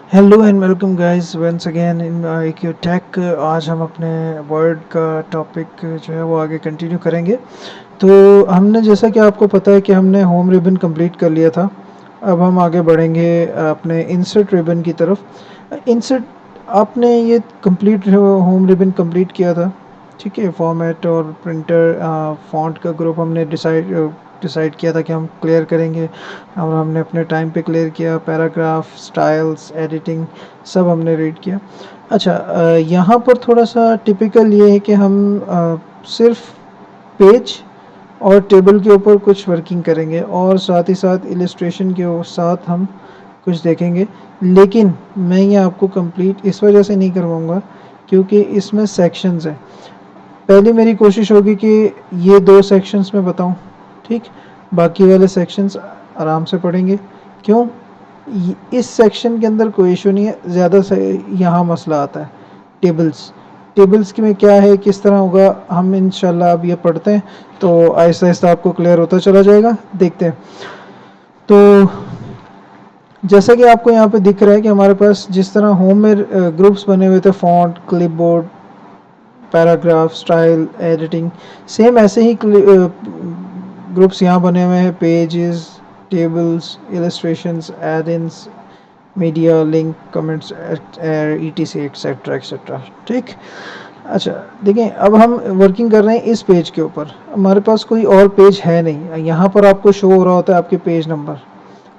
Hello and welcome guys once again in IQ Tech. आज हम अपने वर्ड का टॉपिक जो है वो आगे कंटिन्यू करेंगे। तो हमने जैसा कि आपको पता है कि हमने होम रिबन कंप्लीट कर लिया था। अब हम आगे बढ़ेंगे अपने इंसर्ट रिबन की तरफ। इंसर्ट आपने ये कंप्लीट होम रिबन कंप्लीट किया था, ठीक है। फॉर्मेट और प्रिंटर फॉन्ट का ग्रुप हमने डिसाइड किया था कि हम क्लियर करेंगे, और हमने अपने टाइम पे क्लियर किया। पैराग्राफ, स्टाइल्स, एडिटिंग सब हमने रीड किया। अच्छा, यहाँ पर थोड़ा सा टिपिकल ये है कि हम सिर्फ पेज और टेबल के ऊपर कुछ वर्किंग करेंगे और साथ ही साथ इलस्ट्रेशन के साथ हम कुछ देखेंगे। लेकिन मैं ये आपको कंप्लीट इस वजह से नहीं करवाऊँगा क्योंकि इसमें सेक्शंस हैं। पहली मेरी कोशिश होगी कि ये 2 सेक्शंस में बताऊं, ठीक। बाकी वाले सेक्शंस आराम से पढ़ेंगे। क्यों? इस सेक्शन के अंदर कोई इशू नहीं है, ज़्यादा से यहाँ मसला आता है टेबल्स। टेबल्स की में क्या है, किस तरह होगा, हम इंशाल्लाह अब ये पढ़ते हैं तो आहिस्ता आहिस्ता आपको क्लियर होता चला जाएगा। देखते हैं। तो जैसा कि आपको यहाँ पे दिख रहा है कि हमारे पास जिस तरह होम में ग्रुप्स बने हुए थे, font, clipboard, paragraph, style, editing, same ऐसे ही ग्रुप्स यहाँ बने हुए हैं। Pages, tables, illustrations, add ins, media, link, comments, etc etcetera etcetera, ठीक। अच्छा, देखें, अब हम वर्किंग कर रहे हैं इस पेज के ऊपर। हमारे पास कोई और पेज है नहीं। यहाँ पर आपको शो हो रहा होता है आपके पेज नंबर,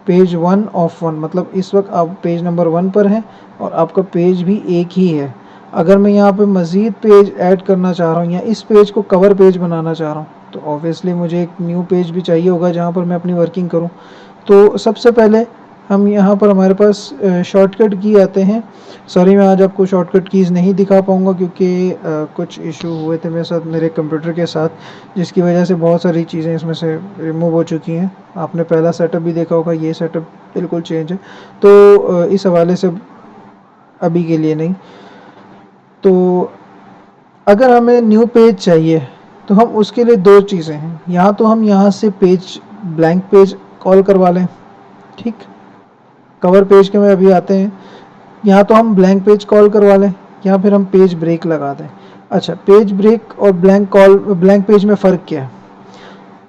पेज 1 ऑफ 1, मतलब इस वक्त आप पेज नंबर 1 पर हैं और आपका पेज भी एक ही है। अगर मैं यहाँ पे मज़ीद पेज ऐड करना चाह रहा हूँ या इस पेज को कवर पेज बनाना चाह रहा हूँ तो ऑब्वियसली मुझे एक न्यू पेज भी चाहिए होगा जहाँ पर मैं अपनी वर्किंग करूँ। तो सबसे पहले हम यहाँ पर हमारे पास शॉर्टकट की आते हैं। सॉरी, मैं आज आपको शॉर्टकट कीज़ नहीं दिखा पाऊँगा क्योंकि कुछ इशू हुए थे मेरे साथ, मेरे कंप्यूटर के साथ, जिसकी वजह से बहुत सारी चीज़ें इसमें से रिमूव हो चुकी हैं। आपने पहला सेटअप भी देखा होगा, ये सेटअप बिल्कुल चेंज है। तो इस हवाले से अभी के लिए नहीं। तो अगर हमें न्यू पेज चाहिए तो हम उसके लिए 2 चीज़ें हैं। या तो हम यहाँ से पेज, ब्लैंक पेज कॉल करवा लें, ठीक। कवर पेज के में अभी आते हैं। या तो हम ब्लैंक पेज कॉल करवा लें या फिर हम पेज ब्रेक लगा दें। अच्छा, पेज ब्रेक और ब्लैंक पेज में फ़र्क क्या है?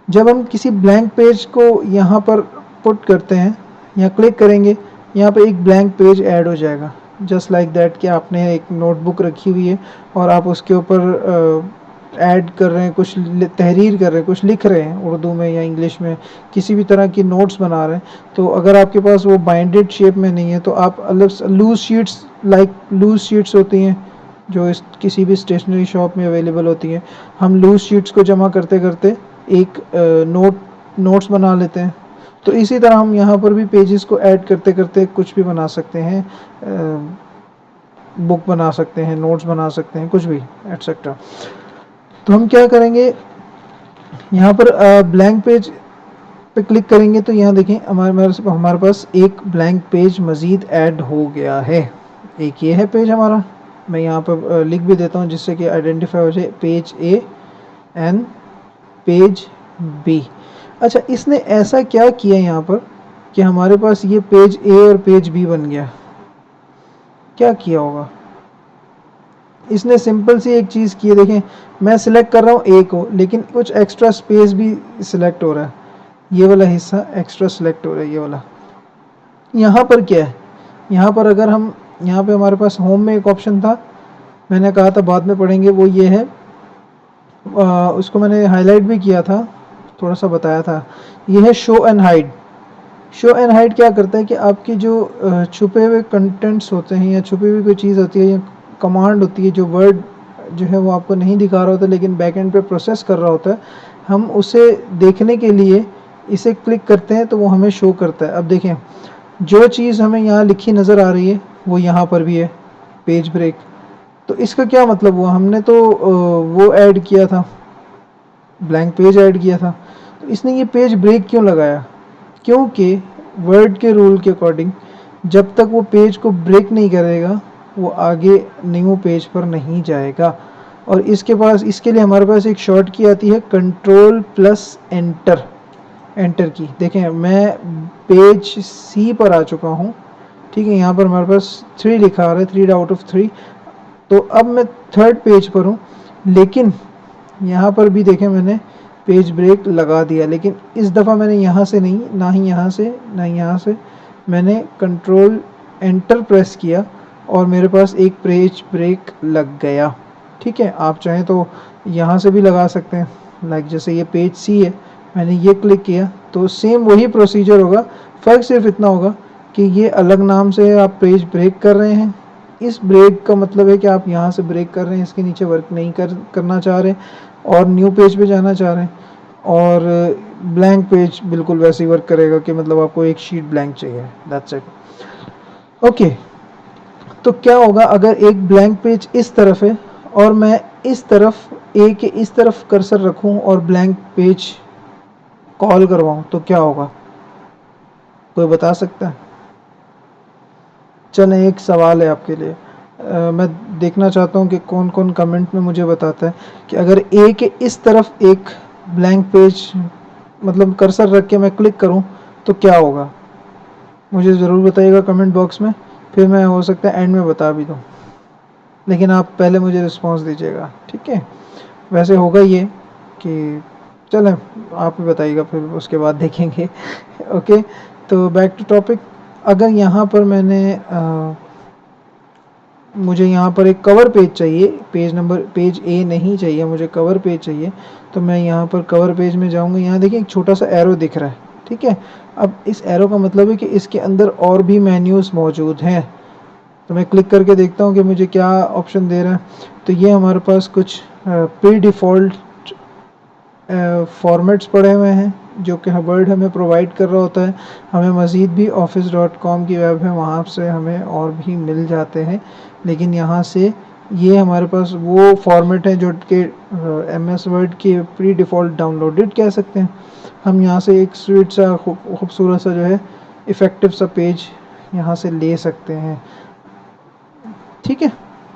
जब हम किसी ब्लैंक पेज को यहाँ पर पुट करते हैं या क्लिक करेंगे, यहाँ पे एक ब्लैंक पेज ऐड हो जाएगा, जस्ट लाइक दैट कि आपने एक नोटबुक रखी हुई है और आप उसके ऊपर ऐड कर रहे हैं, कुछ तहरीर कर रहे हैं, कुछ लिख रहे हैं उर्दू में या इंग्लिश में, किसी भी तरह की नोट्स बना रहे हैं। तो अगर आपके पास वो बाइंडेड शेप में नहीं है तो आप अलग loose sheets, like loose sheets होती हैं जो किसी भी स्टेशनरी शॉप में अवेलेबल होती हैं, हम लूज शीट्स को जमा करते करते एक नोट्स बना लेते हैं। तो इसी तरह हम यहाँ पर भी पेजेस को ऐड करते करते कुछ भी बना सकते हैं, बुक बना सकते हैं, नोट्स बना सकते हैं, कुछ भी एट्सेट्रा। तो हम क्या करेंगे, यहाँ पर ब्लैंक पेज पे क्लिक करेंगे तो यहाँ देखें हमारे पास एक ब्लैंक पेज मज़ीद ऐड हो गया है। एक ये है पेज हमारा, मैं यहाँ पर लिख भी देता हूँ जिससे कि आइडेंटिफाई हो जाए, page A and page B. अच्छा, इसने ऐसा क्या किया यहाँ पर कि हमारे पास ये पेज ए और पेज बी बन गया? क्या किया होगा इसने? सिंपल सी एक चीज़ की है, देखें, मैं सिलेक्ट कर रहा हूँ ए को, लेकिन कुछ एक्स्ट्रा स्पेस भी सिलेक्ट हो रहा है, ये वाला हिस्सा एक्स्ट्रा सिलेक्ट हो रहा है, ये वाला। यहाँ पर क्या है, यहाँ पर अगर हम, यहाँ पे हमारे पास होम में एक ऑप्शन था, मैंने कहा था बाद में पढ़ेंगे, वो ये है, उसको मैंने हाईलाइट भी किया था, थोड़ा सा बताया था। ये है show and hide. Show and hide क्या करता है कि आपकी जो छुपे हुए कंटेंट्स होते हैं या छुपी हुई कोई चीज़ होती है या कमांड होती है, जो वर्ड जो है वो आपको नहीं दिखा रहा होता लेकिन बैक एंड पे प्रोसेस कर रहा होता है, हम उसे देखने के लिए इसे क्लिक करते हैं तो वो हमें शो करता है। अब देखें, जो चीज़ हमें यहाँ लिखी नज़र आ रही है वो यहाँ पर भी है, पेज ब्रेक। तो इसका क्या मतलब हुआ, हमने तो वो ऐड किया था, ब्लैंक पेज ऐड किया था, तो इसने ये पेज ब्रेक क्यों लगाया? क्योंकि वर्ड के रूल के अकॉर्डिंग जब तक वो पेज को ब्रेक नहीं करेगा वो आगे न्यू पेज पर नहीं जाएगा। और इसके पास, इसके लिए हमारे पास एक शॉर्ट की आती है, कंट्रोल प्लस एंटर, एंटर की। देखें, मैं पेज सी पर आ चुका हूँ, ठीक है, यहाँ पर हमारे पास 3 लिखा आ रहा है, 3 आउट ऑफ 3। तो अब मैं थर्ड पेज पर हूँ, लेकिन यहाँ पर भी देखें मैंने पेज ब्रेक लगा दिया, लेकिन इस दफ़ा मैंने यहाँ से नहीं, ना ही यहाँ से, ना ही यहाँ से, मैंने कंट्रोल एंटर प्रेस किया और मेरे पास एक पेज ब्रेक लग गया। ठीक है, आप चाहें तो यहाँ से भी लगा सकते हैं, लाइक जैसे ये पेज सी है, मैंने ये क्लिक किया तो सेम वही प्रोसीजर होगा। फ़र्क सिर्फ इतना होगा कि ये अलग नाम से आप पेज ब्रेक कर रहे हैं। इस ब्रेक का मतलब है कि आप यहाँ से ब्रेक कर रहे हैं, इसके नीचे वर्क नहीं करना चाह रहे और न्यू पेज पे जाना चाह रहे हैं। और ब्लैंक पेज बिल्कुल वैसे ही वर्क करेगा कि मतलब आपको एक शीट ब्लैंक चाहिए, दैट्स इट। ओके, तो क्या होगा अगर एक ब्लैंक पेज इस तरफ है और मैं इस तरफ ए के इस तरफ कर्सर रखूं और ब्लैंक पेज कॉल करवाऊं तो क्या होगा, कोई बता सकता है? चलें, एक सवाल है आपके लिए। मैं देखना चाहता हूं कि कौन कौन कमेंट में मुझे बताता है कि अगर ए के इस तरफ एक ब्लैंक पेज मतलब कर्सर रख के मैं क्लिक करूं तो क्या होगा। मुझे ज़रूर बताइएगा कमेंट बॉक्स में, फिर मैं हो सकता है एंड में बता भी दूं, लेकिन आप पहले मुझे रिस्पांस दीजिएगा, ठीक है? वैसे होगा ये कि चलें, आप ही बताइएगा, फिर उसके बाद देखेंगे। ओके, तो बैक टू टॉपिक। अगर यहाँ पर मुझे यहाँ पर एक कवर पेज चाहिए, पेज ए नहीं चाहिए, मुझे कवर पेज चाहिए, तो मैं यहाँ पर कवर पेज में जाऊँगा। यहाँ देखिए एक छोटा सा एरो दिख रहा है, ठीक है? अब इस एरो का मतलब है कि इसके अंदर और भी मेन्यूज़ मौजूद हैं। तो मैं क्लिक करके देखता हूँ कि मुझे क्या ऑप्शन दे रहा है। तो ये हमारे पास कुछ प्री डिफ़ॉल्ट फॉर्मेट्स पड़े हुए हैं जो कि वर्ड हमें प्रोवाइड कर रहा होता है। हमें मज़ीद भी office.com की वेब है, वहाँ से हमें और भी मिल जाते हैं, लेकिन यहाँ से ये हमारे पास वो फॉर्मेट है जो कि MS वर्ड के प्री डिफ़ॉल्ट डाउनलोडेड कह सकते हैं। हम यहाँ से एक स्वीट सा खूबसूरत सा जो है इफ़ेक्टिव सा पेज यहाँ से ले सकते हैं। ठीक है,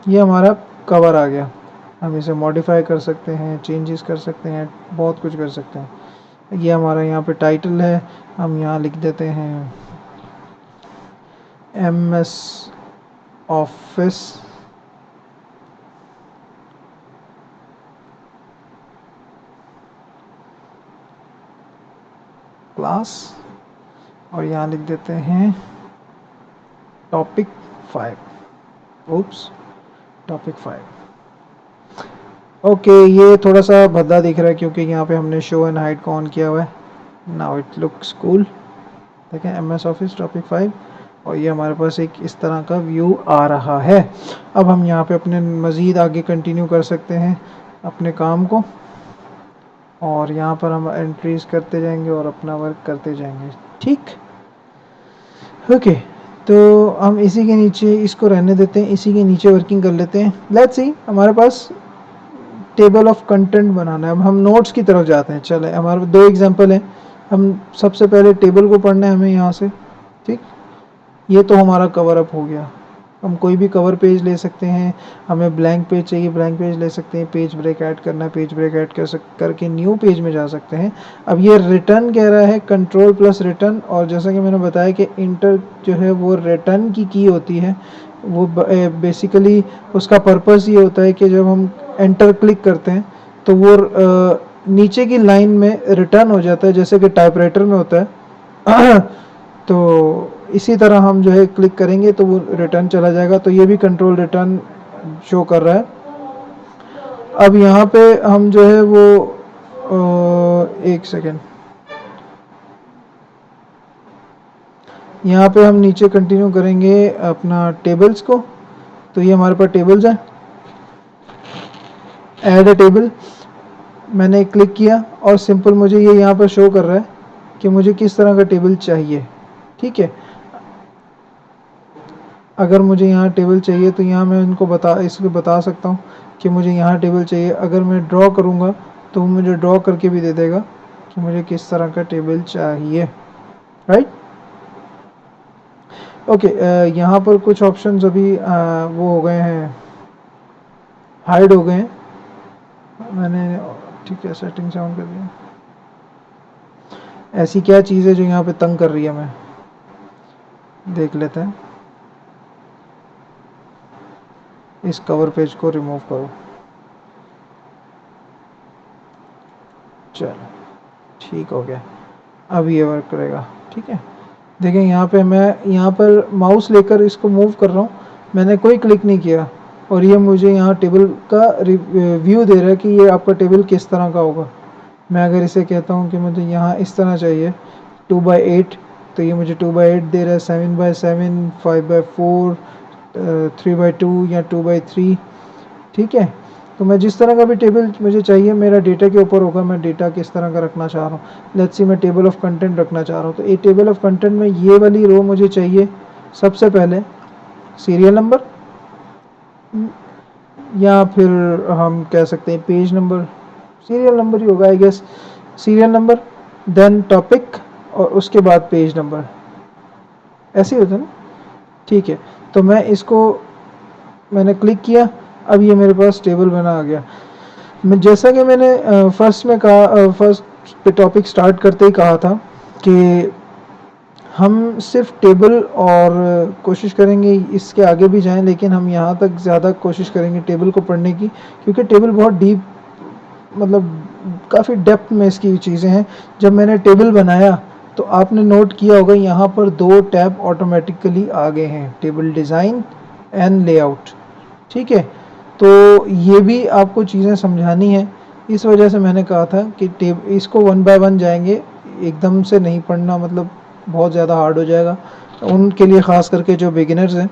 ये हमारा कवर आ गया। हम इसे मॉडिफाई कर सकते हैं, चेंजेस कर सकते हैं, बहुत कुछ कर सकते हैं। ये हमारा यहाँ पे टाइटल है, हम यहाँ लिख देते हैं MS ऑफिस क्लास और यहाँ लिख देते हैं टॉपिक 5। Oops, topic 5। ओके, ये थोड़ा सा भद्दा दिख रहा है क्योंकि यहाँ पे हमने शो एंड हाइड को ऑन किया हुआ है। Now it looks cool. देखें MS ऑफिस टॉपिक 5 और ये हमारे पास एक इस तरह का व्यू आ रहा है। अब हम यहाँ पे अपने मज़ीद आगे कंटिन्यू कर सकते हैं अपने काम को, और यहाँ पर हम एंट्रीज करते जाएंगे और अपना वर्क करते जाएंगे। ठीक, ओके, तो हम इसी के नीचे इसको रहने देते हैं, इसी के नीचे वर्किंग कर लेते हैं। लेट्स सी, हमारे पास टेबल ऑफ कंटेंट बनाना है। अब हम नोट्स की तरफ जाते हैं। चले, हमारे 2 एग्जांपल हैं। हम सबसे पहले टेबल को पढ़ना है हमें यहाँ से। ठीक, ये तो हमारा कवर अप हो गया। हम कोई भी कवर पेज ले सकते हैं, हमें ब्लैंक पेज चाहिए ब्लैंक पेज ले सकते हैं, पेज ब्रेक ऐड करना है पेज ब्रेक ऐड करके न्यू पेज में जा सकते हैं। अब ये रिटर्न कह रहा है, कंट्रोल प्लस रिटर्न, और जैसा कि मैंने बताया कि इंटर जो है वो रिटर्न की होती है। वो बेसिकली उसका पर्पस ये होता है कि जब हम एंटर क्लिक करते हैं तो वो नीचे की लाइन में रिटर्न हो जाता है, जैसे कि टाइपराइटर में होता है। तो इसी तरह हम जो है क्लिक करेंगे तो वो रिटर्न चला जाएगा। तो ये भी कंट्रोल रिटर्न शो कर रहा है। अब यहाँ पे हम जो है वो एक सेकेंड, यहाँ पे हम नीचे कंटिन्यू करेंगे अपना टेबल्स को। तो ये हमारे पास टेबल्स हैं। ऐड अ टेबल मैंने क्लिक किया और सिंपल मुझे ये यहाँ पर शो कर रहा है कि मुझे किस तरह का टेबल चाहिए। ठीक है, अगर मुझे यहाँ टेबल चाहिए तो यहाँ मैं इनको इसको बता सकता हूँ कि मुझे यहाँ टेबल चाहिए। अगर मैं ड्रॉ करूँगा तो मुझे ड्रॉ करके भी दे देगा कि मुझे किस तरह का टेबल चाहिए, राइट? ओके, यहाँ पर कुछ ऑप्शंस अभी वो हो गए हैं, हाइड हो गए हैं। मैंने ठीक है सेटिंग से ऑन कर दिया। ऐसी क्या चीज़ है जो यहाँ पे तंग कर रही है, मैं देख लेते हैं। इस कवर पेज को रिमूव करो। चलो ठीक हो गया, अब ये वर्क करेगा। ठीक है, देखें यहाँ पे मैं यहाँ पर माउस लेकर इसको मूव कर रहा हूँ, मैंने कोई क्लिक नहीं किया और ये मुझे यहाँ टेबल का व्यू दे रहा है कि ये आपका टेबल किस तरह का होगा। मैं अगर इसे कहता हूँ कि मुझे यहाँ इस तरह चाहिए 2/8, तो ये मुझे 2/8 दे रहा है, 7/7, 5/4, 3/2 या 2/3। ठीक है, तो मैं जिस तरह का भी टेबल मुझे चाहिए, मेरा डेटा के ऊपर होगा, मैं डेटा किस तरह का रखना चाह रहा हूँ। लेट्स सी मैं टेबल ऑफ कंटेंट रखना चाह रहा हूँ, तो ये टेबल ऑफ कंटेंट में ये वाली रो मुझे चाहिए सबसे पहले सीरियल नंबर, या फिर हम कह सकते हैं पेज नंबर, सीरियल नंबर ही होगा I guess, serial number then topic और उसके बाद पेज नंबर, ऐसे ही होता है ना। ठीक है, तो मैं इसको मैंने क्लिक किया, अब ये मेरे पास टेबल बना आ गया। मैं जैसा कि मैंने फर्स्ट में कहा, फर्स्ट पे टॉपिक स्टार्ट करते ही कहा था कि हम सिर्फ टेबल और कोशिश करेंगे इसके आगे भी जाएं, लेकिन हम यहाँ तक ज़्यादा कोशिश करेंगे टेबल को पढ़ने की, क्योंकि टेबल बहुत डीप, मतलब काफ़ी डेप्थ में इसकी चीज़ें हैं। जब मैंने टेबल बनाया तो आपने नोट किया होगा यहाँ पर 2 टैब ऑटोमेटिकली आ गए हैं, टेबल डिज़ाइन एंड लेआउट। ठीक है, तो ये भी आपको चीज़ें समझानी है, इस वजह से मैंने कहा था कि इसको 1 बाय 1 जाएंगे, एकदम से नहीं पढ़ना, मतलब बहुत ज़्यादा हार्ड हो जाएगा उनके लिए, ख़ास करके जो बिगिनर्स हैं।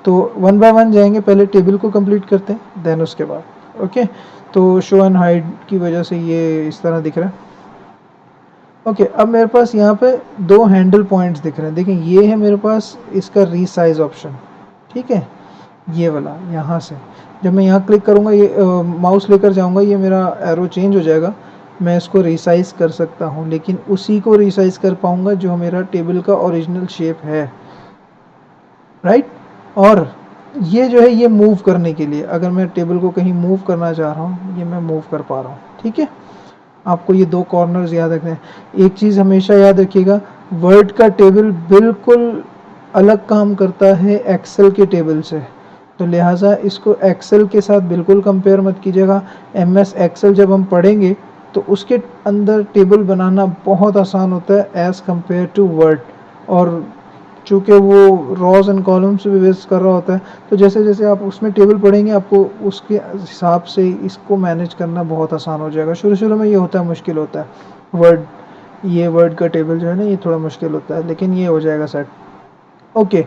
तो 1 बाय 1 जाएंगे, पहले टेबल को कंप्लीट करते हैं, देन उसके बाद ओके। तो शो एंड हाइड की वजह से ये इस तरह दिख रहा है। ओके, अब मेरे पास यहाँ पे 2 हैंडल पॉइंट्स दिख रहे हैं, देखें ये है मेरे पास इसका रीसाइज ऑप्शन। ठीक है, ये वाला यहाँ से जब मैं यहाँ क्लिक करूँगा, ये माउस लेकर जाऊँगा, ये मेरा एरो चेंज हो जाएगा, मैं इसको रिसाइज़ कर सकता हूँ, लेकिन उसी को रिसाइज़ कर पाऊँगा जो मेरा टेबल का ओरिजिनल शेप है, राइट। और ये जो है ये मूव करने के लिए, अगर मैं टेबल को कहीं मूव करना चाह रहा हूँ, ये मैं मूव कर पा रहा हूँ। ठीक है, आपको ये 2 कॉर्नर्स याद रखने हैं। एक चीज़ हमेशा याद रखिएगा, वर्ड का टेबल बिल्कुल अलग काम करता है एक्सेल के टेबल से, तो लिहाजा इसको एक्सेल के साथ बिल्कुल कंपेयर मत कीजिएगा। एमएस एक्सेल जब हम पढ़ेंगे तो उसके अंदर टेबल बनाना बहुत आसान होता है एज़ कंपेयर टू वर्ड, और चूँकि वो रॉज एंड कॉलम से भी बेस कर रहा होता है, तो जैसे जैसे आप उसमें टेबल पढ़ेंगे आपको उसके हिसाब से इसको मैनेज करना बहुत आसान हो जाएगा। शुरू शुरू में ये होता है, मुश्किल होता है वर्ड, ये वर्ड का टेबल जो है ना, ये थोड़ा मुश्किल होता है, लेकिन ये हो जाएगा सेट। ओके,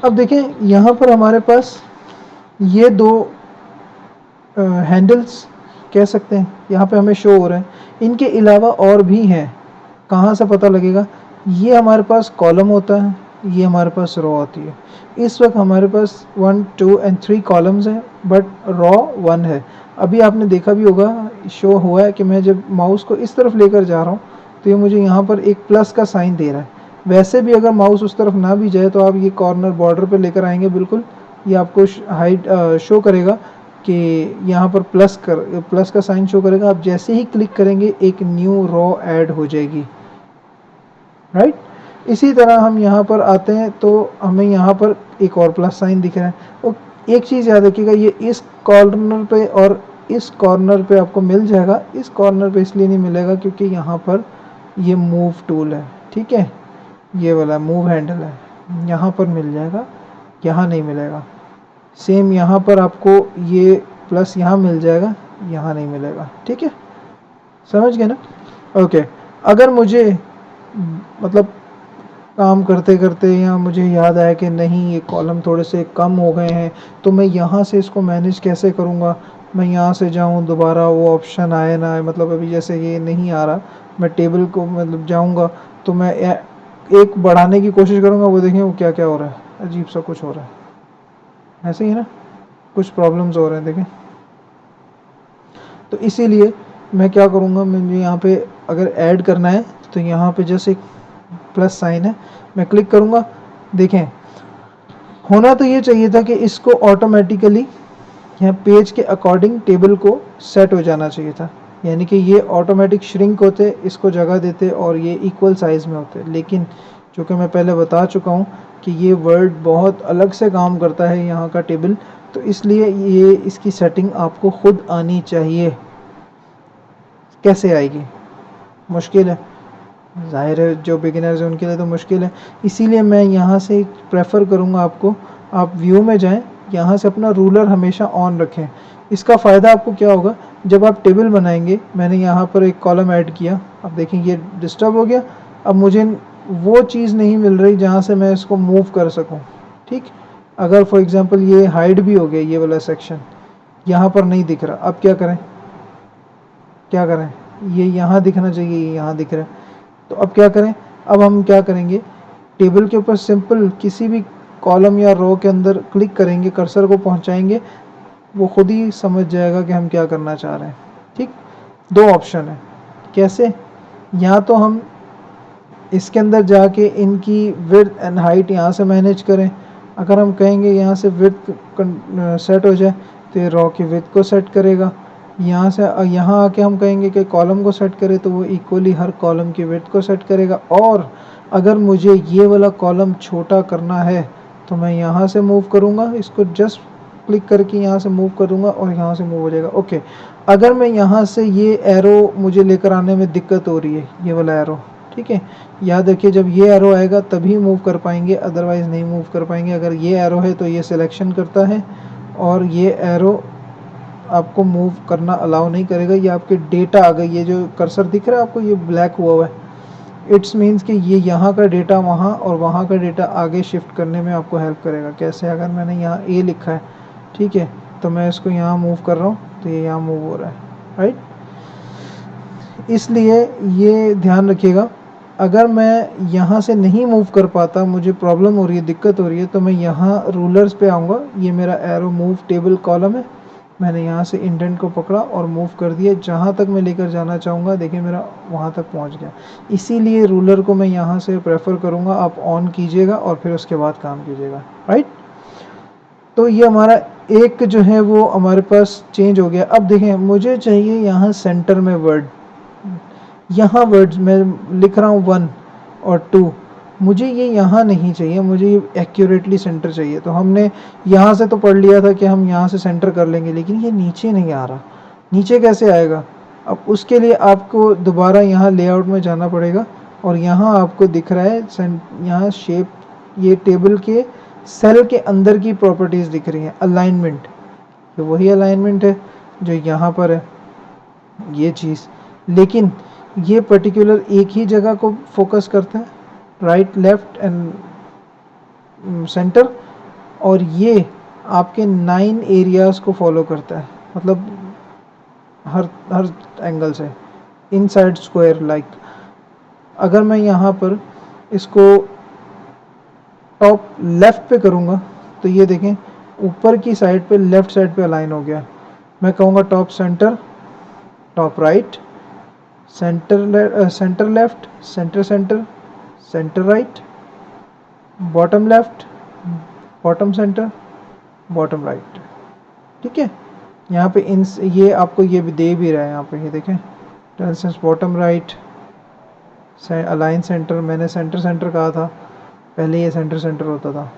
अब देखें यहाँ पर हमारे पास ये 2 हैंडल्स कह सकते हैं यहाँ पे हमें शो हो रहे हैं, इनके अलावा और भी हैं। कहाँ से पता लगेगा, ये हमारे पास कॉलम होता है, ये हमारे पास रो होती है। इस वक्त हमारे पास 1 2 एंड 3 कॉलम्स हैं, बट रॉ 1 है। अभी आपने देखा भी होगा, शो हुआ है कि मैं जब माउस को इस तरफ लेकर जा रहा हूँ तो ये मुझे यहाँ पर एक प्लस का साइन दे रहा है। वैसे भी अगर माउस उस तरफ ना भी जाए तो आप ये कॉर्नर बॉर्डर पे लेकर आएंगे, बिल्कुल ये आपको हाइड शो करेगा कि यहाँ पर प्लस का साइन शो करेगा। आप जैसे ही क्लिक करेंगे एक न्यू रॉ ऐड हो जाएगी, राइट। इसी तरह हम यहाँ पर आते हैं तो हमें यहाँ पर एक और प्लस साइन दिख रहा है। और एक चीज़ याद रखिएगा, ये इस कॉर्नर पे और इस कॉर्नर पे आपको मिल जाएगा, इस कॉर्नर पे इसलिए नहीं मिलेगा क्योंकि यहाँ पर ये मूव टूल है। ठीक है, ये वाला मूव हैंडल है, यहाँ पर मिल जाएगा, यहाँ नहीं मिलेगा। सेम यहाँ पर आपको ये प्लस यहाँ मिल जाएगा, यहाँ नहीं मिलेगा। ठीक है, समझ गए ना। ओके, अगर मुझे मतलब काम करते करते या मुझे याद आया कि नहीं ये कॉलम थोड़े से कम हो गए हैं, तो मैं यहाँ से इसको मैनेज कैसे करूँगा। मैं यहाँ से जाऊँ, दोबारा वो ऑप्शन आए ना आए, मतलब अभी जैसे ये नहीं आ रहा, मैं टेबल को मतलब जाऊँगा तो मैं एक बढ़ाने की कोशिश करूँगा, वो देखें वो क्या क्या हो रहा है, अजीब सा कुछ हो रहा है, ऐसे ही ना कुछ प्रॉब्लम्स हो रहे हैं देखें। तो इसीलिए मैं क्या करूँगा, मुझे यहाँ पे अगर ऐड करना है तो यहाँ पे जैसे प्लस साइन है, मैं क्लिक करूँगा। देखें, होना तो ये चाहिए था कि इसको ऑटोमेटिकली यहाँ पेज के अकॉर्डिंग टेबल को सेट हो जाना चाहिए था, यानी कि ये ऑटोमेटिक श्रिंक होते, इसको जगह देते और ये इक्वल साइज़ में होते। लेकिन चूँकि मैं पहले बता चुका हूँ कि ये वर्ड बहुत अलग से काम करता है यहाँ का टेबल, तो इसलिए ये इसकी सेटिंग आपको खुद आनी चाहिए। कैसे आएगी? मुश्किल है, ज़ाहिर है जो बिगिनर्स हैं उनके लिए तो मुश्किल है। इसीलिए मैं यहाँ से प्रेफर करूँगा आपको, आप व्यू में जाएं, यहाँ से अपना रूलर हमेशा ऑन रखें। इसका फ़ायदा आपको क्या होगा, जब आप टेबल बनाएंगे, मैंने यहाँ पर एक कॉलम ऐड किया, अब देखें ये डिस्टर्ब हो गया, अब मुझे वो चीज़ नहीं मिल रही जहाँ से मैं इसको मूव कर सकूँ। ठीक, अगर फॉर एग्ज़ाम्पल ये हाइड भी हो गया, ये वाला सेक्शन यहाँ पर नहीं दिख रहा, अब क्या करें? क्या करें? ये यहाँ दिखना चाहिए, ये यहाँ दिख रहा है, तो अब क्या करें? अब हम क्या करेंगे, टेबल के ऊपर सिंपल किसी भी कॉलम या रो के अंदर क्लिक करेंगे, कर्सर को पहुंचाएंगे, वो खुद ही समझ जाएगा कि हम क्या करना चाह रहे हैं। ठीक, दो ऑप्शन है। कैसे? या तो हम इसके अंदर जाके इनकी विड्थ एंड हाइट यहाँ से मैनेज करें। अगर हम कहेंगे यहाँ से विड्थ सेट हो जाए तो ये रो की विड्थ को सेट करेगा। यहाँ से यहाँ आके हम कहेंगे कि कॉलम को सेट करें तो वो इक्वली हर कॉलम की विड्थ को सेट करेगा। और अगर मुझे ये वाला कॉलम छोटा करना है तो मैं यहाँ से मूव करूँगा, इसको जस्ट क्लिक करके यहाँ से मूव करूँगा और यहाँ से मूव हो जाएगा। ओके, अगर मैं यहाँ से ये एरो मुझे लेकर आने में दिक्कत हो रही है, ये वाला एरो, ठीक है, याद रखिए जब ये एरो आएगा तभी मूव कर पाएंगे, अदरवाइज़ नहीं मूव कर पाएंगे। अगर ये एरो है तो ये सिलेक्शन करता है और ये एरो आपको मूव करना अलाउ नहीं करेगा। ये आपके डेटा आ गई, ये जो कर्सर दिख रहा है आपको, ये ब्लैक हुआ हुआ है, इट्स मीन्स कि ये यहाँ का डेटा वहाँ और वहाँ का डेटा आगे शिफ्ट करने में आपको हेल्प करेगा। कैसे? अगर मैंने यहाँ ए लिखा है, ठीक है, तो मैं इसको यहाँ मूव कर रहा हूँ तो ये यहाँ मूव हो रहा है, राइट। इसलिए ये ध्यान रखिएगा, अगर मैं यहाँ से नहीं मूव कर पाता, मुझे प्रॉब्लम हो रही है, दिक्कत हो रही है, तो मैं यहाँ रूलर्स पे आऊँगा। ये मेरा एरो मूव टेबल कॉलम है, मैंने यहाँ से इंडेंट को पकड़ा और मूव कर दिया जहाँ तक मैं लेकर जाना चाहूँगा। देखिए मेरा वहाँ तक पहुँच गया। इसीलिए रूलर को मैं यहाँ से प्रेफर करूँगा, आप ऑन कीजिएगा और फिर उसके बाद काम कीजिएगा, राइट। तो ये हमारा एक जो है वो हमारे पास चेंज हो गया। अब देखें, मुझे चाहिए यहाँ सेंटर में वर्ड, यहाँ वर्ड्स मैं लिख रहा हूँ 1 और 2, मुझे ये यहाँ नहीं चाहिए, मुझे ये एक्यूरेटली सेंटर चाहिए। तो हमने यहाँ से तो पढ़ लिया था कि हम यहाँ से सेंटर कर लेंगे, लेकिन ये नीचे नहीं आ रहा। नीचे कैसे आएगा? अब उसके लिए आपको दोबारा यहाँ लेआउट में जाना पड़ेगा और यहाँ आपको दिख रहा है यहाँ शेप, ये टेबल के सेल के अंदर की प्रॉपर्टीज़ दिख रही हैं। अलाइनमेंट, ये वही अलाइनमेंट है जो यहाँ पर है, ये चीज़, लेकिन ये पर्टिकुलर एक ही जगह को फोकस करता है, राइट, लेफ्ट एंड सेंटर, और ये आपके 9 एरियाज़ को फॉलो करता है, मतलब हर हर एंगल से, इनसाइड स्क्वायर लाइक। अगर मैं यहाँ पर इसको टॉप लेफ़्ट पे करूँगा तो ये देखें ऊपर की साइड पे, लेफ़्ट साइड पे अलाइन हो गया। मैं कहूँगा top centre, top right, centre left, centre centre, centre right, bottom left, bottom centre, bottom right. ठीक है, यहाँ पे इन ये आपको ये भी दे भी रहा है, यहाँ पे ये देखें, टेंसेंस बॉटम राइट, अलाइन सेंटर, मैंने सेंटर सेंटर कहा था, पहले ये सेंटर सेंटर होता था,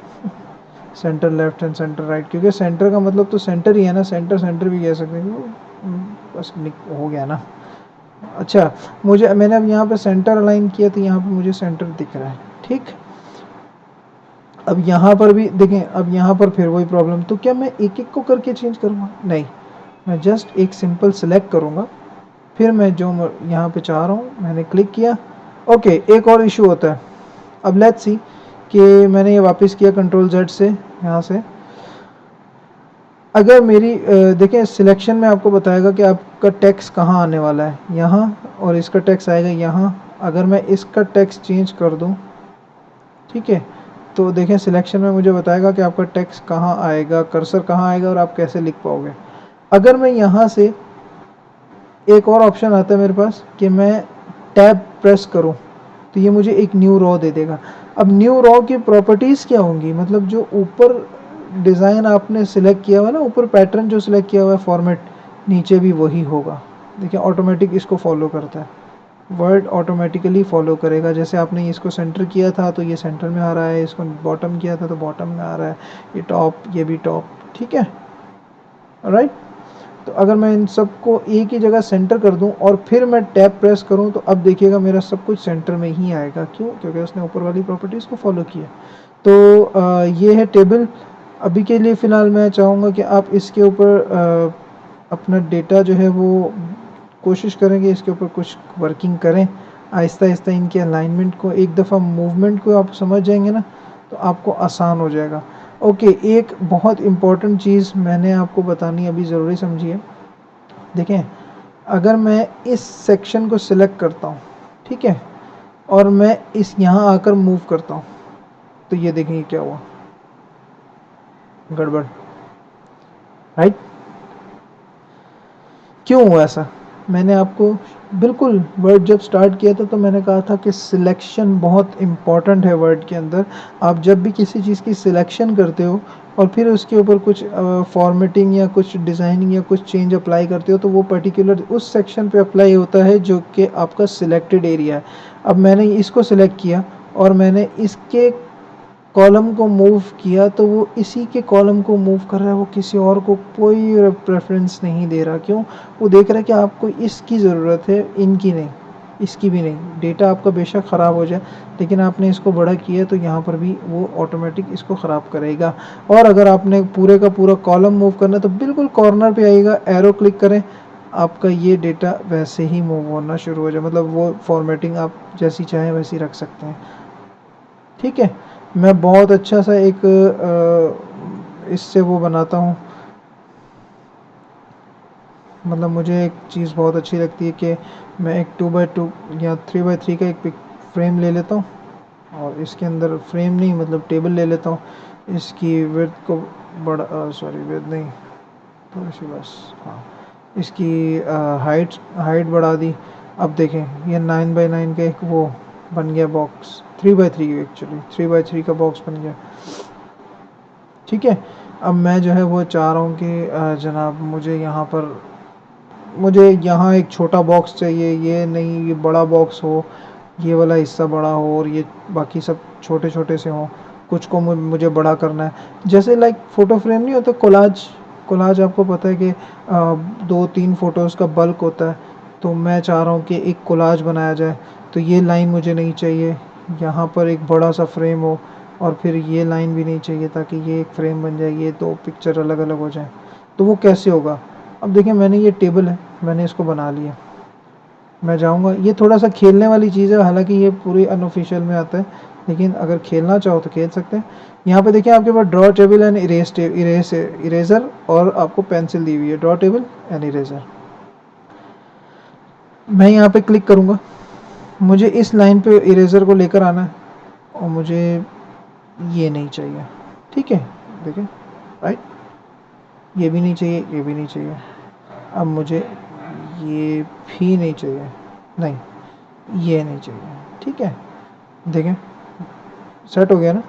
centre left and centre right, क्योंकि सेंटर का मतलब तो सेंटर ही है ना, सेंटर सेंटर भी कह सकते हैं, बस हो गया ना। अच्छा, मैंने अब यहाँ पे सेंटर अलाइन किया तो यहाँ पे मुझे सेंटर दिख रहा है, ठीक। अब यहाँ पर भी देखें, अब यहाँ पर फिर वही प्रॉब्लम, तो क्या मैं एक एक को करके चेंज करूँगा? नहीं, मैं जस्ट एक सिंपल सेलेक्ट करूँगा, फिर मैं जो यहाँ पे चाह रहा हूँ मैंने क्लिक किया। ओके, एक और इशू होता है। अब लेट्स सी कि मैंने ये वापस किया कंट्रोल Z से, यहाँ से अगर मेरी देखें सिलेक्शन में आपको बताएगा कि आपका टेक्स्ट कहाँ आने वाला है, यहाँ, और इसका टेक्स्ट आएगा यहाँ। अगर मैं इसका टेक्स्ट चेंज कर दूँ, ठीक है, तो देखें सिलेक्शन में मुझे बताएगा कि आपका टेक्स्ट कहाँ आएगा, कर्सर कहाँ आएगा और आप कैसे लिख पाओगे। अगर मैं यहाँ से एक और ऑप्शन आता है मेरे पास कि मैं टैब प्रेस करूँ तो ये मुझे एक न्यू रॉ दे देगा। अब न्यू रॉ की प्रॉपर्टीज़ क्या होंगी, मतलब जो ऊपर डिज़ाइन आपने सिलेक्ट किया हुआ है ना, ऊपर पैटर्न जो सिलेक्ट किया हुआ है फॉर्मेट, नीचे भी वही होगा। देखिए ऑटोमेटिक इसको फॉलो करता है, वर्ड ऑटोमेटिकली फॉलो करेगा। जैसे आपने इसको सेंटर किया था तो ये सेंटर में आ रहा है, इसको बॉटम किया था तो बॉटम में आ रहा है, ये टॉप, ये भी टॉप, ठीक है। राइट। तो अगर मैं इन सबको एक ही जगह सेंटर कर दूं और फिर मैं टैब प्रेस करूं तो अब देखिएगा मेरा सब कुछ सेंटर में ही आएगा। क्यों? क्योंकि उसने ऊपर वाली प्रॉपर्टीज़ को फॉलो किया। तो ये है टेबल। अभी के लिए फ़िलहाल मैं चाहूँगा कि आप इसके ऊपर अपना डेटा जो है वो कोशिश करेंगे इसके ऊपर कुछ वर्किंग करें। आहिस्ता आहिस्ता इनके अलाइनमेंट को, एक दफ़ा मूवमेंट को आप समझ जाएंगे ना तो आपको आसान हो जाएगा। ओके, एक बहुत इम्पॉर्टेंट चीज़ मैंने आपको बतानी अभी ज़रूरी समझिए। देखें, अगर मैं इस सेक्शन को सिलेक्ट करता हूँ, ठीक है, और मैं इस यहाँ आकर मूव करता हूँ, तो ये देखें ये क्या हुआ, गड़बड़। राइट? क्यों हुआ ऐसा? मैंने आपको बिल्कुल वर्ड जब स्टार्ट किया था तो मैंने कहा था कि सिलेक्शन बहुत इम्पॉर्टेंट है वर्ड के अंदर। आप जब भी किसी चीज़ की सिलेक्शन करते हो और फिर उसके ऊपर कुछ फॉर्मेटिंग या कुछ डिज़ाइनिंग या कुछ चेंज अप्लाई करते हो तो वो पर्टिकुलर उस सेक्शन पे अप्लाई होता है जो कि आपका सिलेक्टेड एरिया है। अब मैंने इसको सिलेक्ट किया और मैंने इसके कॉलम को मूव किया तो वो इसी के कॉलम को मूव कर रहा है, वो किसी और को कोई प्रेफरेंस नहीं दे रहा। क्यों? वो देख रहा है कि आपको इसकी ज़रूरत है, इनकी नहीं, इसकी भी नहीं। डेटा आपका बेशक ख़राब हो जाए लेकिन आपने इसको बड़ा किया तो यहाँ पर भी वो ऑटोमेटिक इसको ख़राब करेगा। और अगर आपने पूरे का पूरा कॉलम मूव करना है तो बिल्कुल कॉर्नर पे आइएगा, एरो क्लिक करें, आपका ये डेटा वैसे ही मूव होना शुरू हो जाए। मतलब वो फॉर्मेटिंग आप जैसी चाहें वैसी रख सकते हैं। ठीक है, मैं बहुत अच्छा सा एक इससे वो बनाता हूँ। मतलब मुझे एक चीज़ बहुत अच्छी लगती है कि मैं एक 2x2 या 3x3 का एक पिक फ्रेम ले लेता हूँ और इसके अंदर फ्रेम नहीं मतलब टेबल ले लेता हूँ। इसकी विड्थ को बड़ा सॉरी विड्थ नहीं, थोड़ी सी बस, हाँ, इसकी हाइट हाइट बढ़ा दी। अब देखें ये 9x9 का एक वो बन गया बॉक्स, 3x3 एक्चुअली 3x3 का बॉक्स बन गया। ठीक है, अब मैं जो है वो चाह रहा हूँ कि जनाब मुझे यहाँ एक छोटा बॉक्स चाहिए, ये नहीं ये बड़ा बॉक्स हो, ये वाला हिस्सा बड़ा हो और ये बाकी सब छोटे छोटे से हों। कुछ को मुझे बड़ा करना है, जैसे लाइक फ़ोटो फ्रेम नहीं होता, कोलाज। कोलाज आपको पता है कि 2-3 फ़ोटोज़ का बल्क होता है। तो मैं चाह रहा हूँ कि एक कोलाज बनाया जाए। तो ये लाइन मुझे नहीं चाहिए, यहाँ पर एक बड़ा सा फ्रेम हो और फिर ये लाइन भी नहीं चाहिए ताकि ये एक फ्रेम बन जाए, ये दो पिक्चर अलग अलग हो जाए। तो वो कैसे होगा? अब देखिए मैंने ये टेबल है, मैंने इसको बना लिया। मैं जाऊँगा, ये थोड़ा सा खेलने वाली चीज़ है, हालांकि ये पूरी अनऑफिशियल में आता है लेकिन अगर खेलना चाहो तो खेल सकते हैं। यहाँ पे देखिए आपके पास ड्रॉ टेबल एंड इरेजर और आपको पेंसिल दी हुई है, ड्रॉ टेबल एंड इरेजर। मैं यहाँ पे क्लिक करूँगा, मुझे इस लाइन पे इरेजर को लेकर आना है और मुझे ये नहीं चाहिए। ठीक है, देखिए, राइट, ये भी नहीं चाहिए, ये भी नहीं चाहिए। अब मुझे ये भी नहीं चाहिए, नहीं, ये नहीं चाहिए। ठीक है, देखें सेट हो गया ना।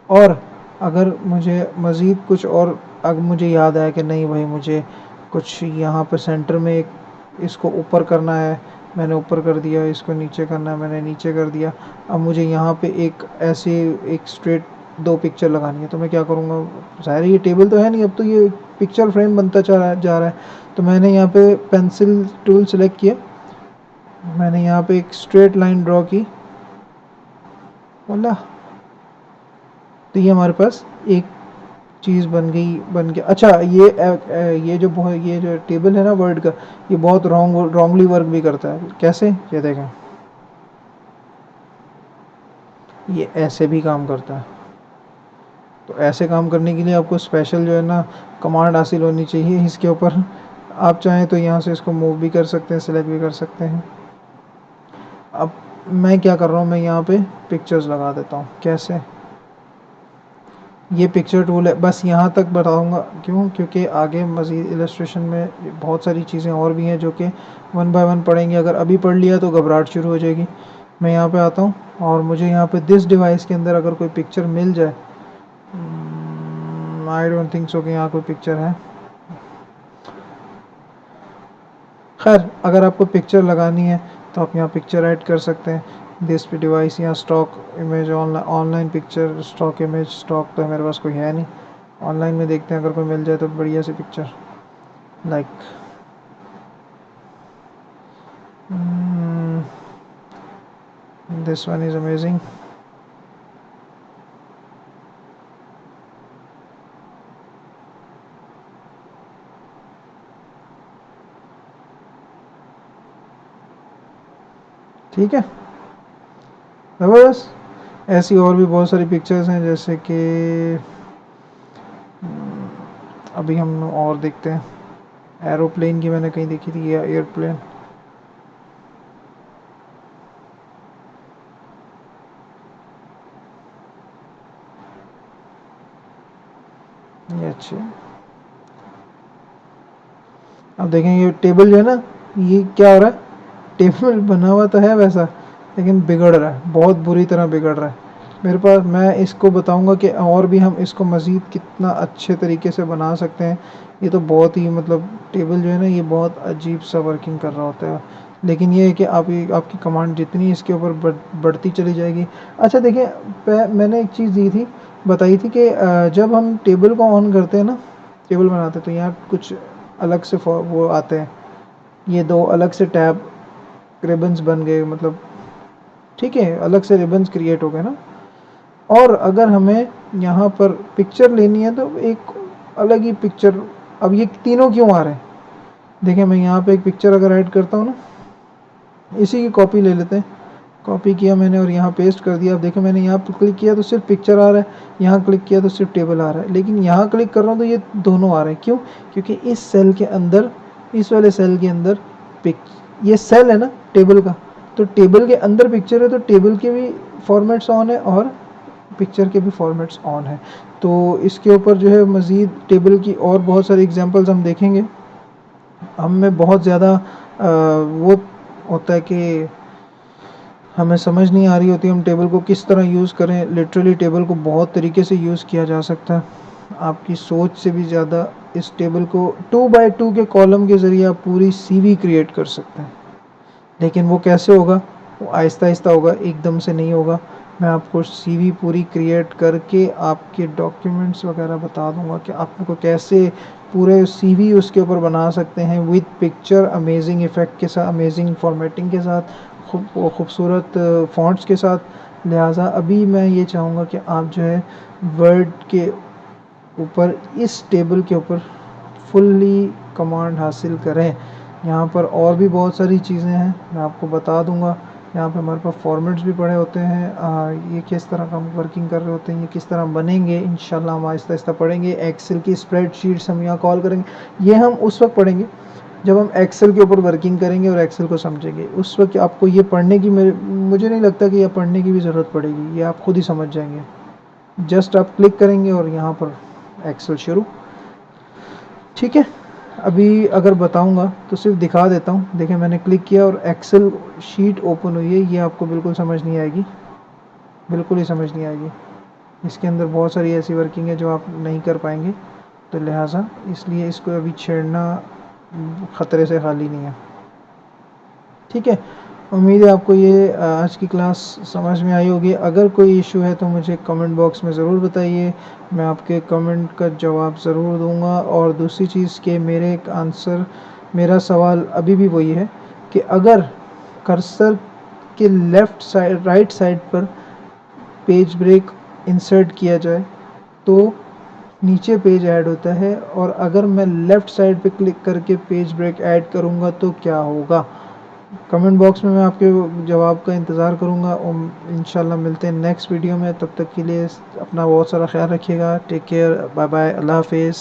और अगर मुझे मज़ीद कुछ और, अगर मुझे याद आया कि नहीं भाई मुझे कुछ यहाँ पर सेंटर में एक इसको ऊपर करना है, मैंने ऊपर कर दिया, इसको नीचे करना है, मैंने नीचे कर दिया। अब मुझे यहाँ पे एक ऐसे एक स्ट्रेट दो पिक्चर लगानी है तो मैं क्या करूँगा? ज़ाहिर है ये टेबल तो है नहीं, अब तो ये पिक्चर फ्रेम बनता जा रहा है। तो मैंने यहाँ पे पेंसिल टूल सेलेक्ट किया, मैंने यहाँ पे एक स्ट्रेट लाइन ड्रॉ की, बोला, तो ये हमारे पास एक चीज़ बन गया। अच्छा, ये जो टेबल है ना वर्ड का, ये बहुत रॉन्गली वर्क भी करता है। कैसे? ये देखें, ये ऐसे भी काम करता है। तो ऐसे काम करने के लिए आपको स्पेशल जो है ना कमांड हासिल होनी चाहिए इसके ऊपर। आप चाहें तो यहाँ से इसको मूव भी कर सकते हैं, सिलेक्ट भी कर सकते हैं। अब मैं क्या कर रहा हूँ, मैं यहाँ पे पिक्चर्स लगा देता हूँ। कैसे? ये पिक्चर टूल है, बस यहाँ तक बताऊँगा। क्यों? क्योंकि आगे मज़ीद इलस्ट्रेशन में बहुत सारी चीज़ें और भी हैं जो कि वन बाय वन पढ़ेंगे। अगर अभी पढ़ लिया तो घबराहट शुरू हो जाएगी। मैं यहाँ पे आता हूँ और मुझे यहाँ पे दिस डिवाइस के अंदर अगर कोई पिक्चर मिल जाए, आई डोंट थिंक सो कि यहाँ कोई पिक्चर है। खैर, अगर आपको पिक्चर लगानी है तो आप यहाँ पिक्चर ऐड कर सकते हैं। दिस पे डिवाइस, यहाँ stock image, online picture, stock image. Stock तो मेरे पास कोई है नहीं, ऑनलाइन में देखते हैं अगर कोई मिल जाए तो बढ़िया सी picture. Like this one is amazing. ठीक है, ज़बरदस्त। ऐसी और भी बहुत सारी पिक्चर्स हैं, जैसे कि अभी हम और देखते हैं। एरोप्लेन की मैंने कहीं देखी थी, या एयरप्लेन। ये अच्छी है। अब देखें ये टेबल जो है ना, ये क्या हो रहा है, टेबल बना हुआ तो है वैसा, लेकिन बिगड़ रहा है, बहुत बुरी तरह बिगड़ रहा है। मेरे पास, मैं इसको बताऊंगा कि और भी हम इसको मज़ीद कितना अच्छे तरीके से बना सकते हैं। ये तो बहुत ही मतलब टेबल जो है ना, ये बहुत अजीब सा वर्किंग कर रहा होता है, लेकिन ये है कि आपकी कमांड जितनी इसके ऊपर बढ़ती चली जाएगी। अच्छा देखिए, मैंने एक चीज़ दी थी, बताई थी कि जब हम टेबल को ऑन करते हैं ना, टेबल बनाते हैं, तो यहाँ कुछ अलग से वो आते हैं, ये दो अलग से टैब रिबन्स बन गए, मतलब ठीक है, अलग से रिबन्स क्रिएट हो गए ना। और अगर हमें यहाँ पर पिक्चर लेनी है तो एक अलग ही पिक्चर, अब ये तीनों क्यों आ रहे हैं, देखिए मैं यहाँ पे एक पिक्चर अगर ऐड करता हूँ ना, इसी की कॉपी ले लेते हैं, कॉपी किया मैंने और यहाँ पेस्ट कर दिया। अब देखो मैंने यहाँ पर क्लिक किया तो सिर्फ पिक्चर आ रहा है, यहाँ क्लिक किया तो सिर्फ टेबल आ रहा है, लेकिन यहाँ क्लिक कर रहा हूँ तो ये दोनों आ रहे हैं। क्यों? क्योंकि इस सेल के अंदर, इस वाले सेल के अंदर पिक, ये सेल है ना टेबल का, तो टेबल के अंदर पिक्चर है, तो टेबल के भी फॉर्मेट्स ऑन है और पिक्चर के भी फॉर्मेट्स ऑन है। तो इसके ऊपर जो है मज़ीद टेबल की और बहुत सारी एग्जांपल्स हम देखेंगे। हमें बहुत ज़्यादा वो होता है कि हमें समझ नहीं आ रही होती हम टेबल को किस तरह यूज़ करें। लिटरली टेबल को बहुत तरीके से यूज़ किया जा सकता है, आपकी सोच से भी ज़्यादा। इस टेबल को 2 बाय 2 के कॉलम के ज़रिए आप पूरी सीवी क्रिएट कर सकते हैं, लेकिन वो कैसे होगा, वो आहिस्ता आहिस्ता होगा, एकदम से नहीं होगा। मैं आपको सीवी पूरी क्रिएट करके आपके डॉक्यूमेंट्स वगैरह बता दूंगा कि आपको कैसे पूरे सीवी उसके ऊपर बना सकते हैं, विद पिक्चर, अमेजिंग इफ़ेक्ट के साथ, अमेजिंग फॉर्मेटिंग के साथ, खूबसूरत फ़ॉन्ट्स के साथ। लिहाजा अभी मैं ये चाहूँगा कि आप जो है वर्ड के ऊपर, इस टेबल के ऊपर फुल्ली कमांड हासिल करें। यहाँ पर और भी बहुत सारी चीज़ें हैं, मैं आपको बता दूंगा। यहाँ पे हमारे पास फॉर्मेट्स भी पड़े होते हैं, ये किस तरह का हम वर्किंग कर रहे होते हैं, ये किस तरह बनेंगे, इंशाल्लाह हम आहिस्ता आहिस्ता पढ़ेंगे। एक्सेल की स्प्रेडशीट्स हम यहाँ कॉल करेंगे, ये हम उस वक्त पढ़ेंगे जब हम एक्सेल के ऊपर वर्किंग करेंगे और एक्सेल को समझेंगे। उस वक्त आपको ये पढ़ने की, मुझे नहीं लगता कि यह पढ़ने की भी ज़रूरत पड़ेगी, ये आप खुद ही समझ जाएंगे। जस्ट आप क्लिक करेंगे और यहाँ पर एक्सेल शुरू। ठीक है, अभी अगर बताऊंगा तो सिर्फ दिखा देता हूँ। देखिए मैंने क्लिक किया और एक्सेल शीट ओपन हुई है, ये आपको बिल्कुल समझ नहीं आएगी, बिल्कुल ही समझ नहीं आएगी। इसके अंदर बहुत सारी ऐसी वर्किंग है जो आप नहीं कर पाएंगे, तो लिहाजा इसलिए इसको अभी छेड़ना ख़तरे से खाली नहीं है। ठीक है, उम्मीद है आपको ये आज की क्लास समझ में आई होगी। अगर कोई इशू है तो मुझे कमेंट बॉक्स में ज़रूर बताइए, मैं आपके कमेंट का जवाब ज़रूर दूंगा। और दूसरी चीज़ के मेरे एक आंसर, मेरा सवाल अभी भी वही है कि अगर कर्सर के लेफ़्ट साइड, राइट साइड पर पेज ब्रेक इंसर्ट किया जाए तो नीचे पेज ऐड होता है, और अगर मैं लेफ़्ट साइड पे क्लिक करके पेज ब्रेक ऐड करूँगा तो क्या होगा। कमेंट बॉक्स में मैं आपके जवाब का इंतज़ार करूँगा, और इंशाल्लाह मिलते हैं नेक्स्ट वीडियो में। तब तक के लिए अपना बहुत सारा ख्याल रखिएगा। टेक केयर, बाय बाय, अल्लाह हाफिज़।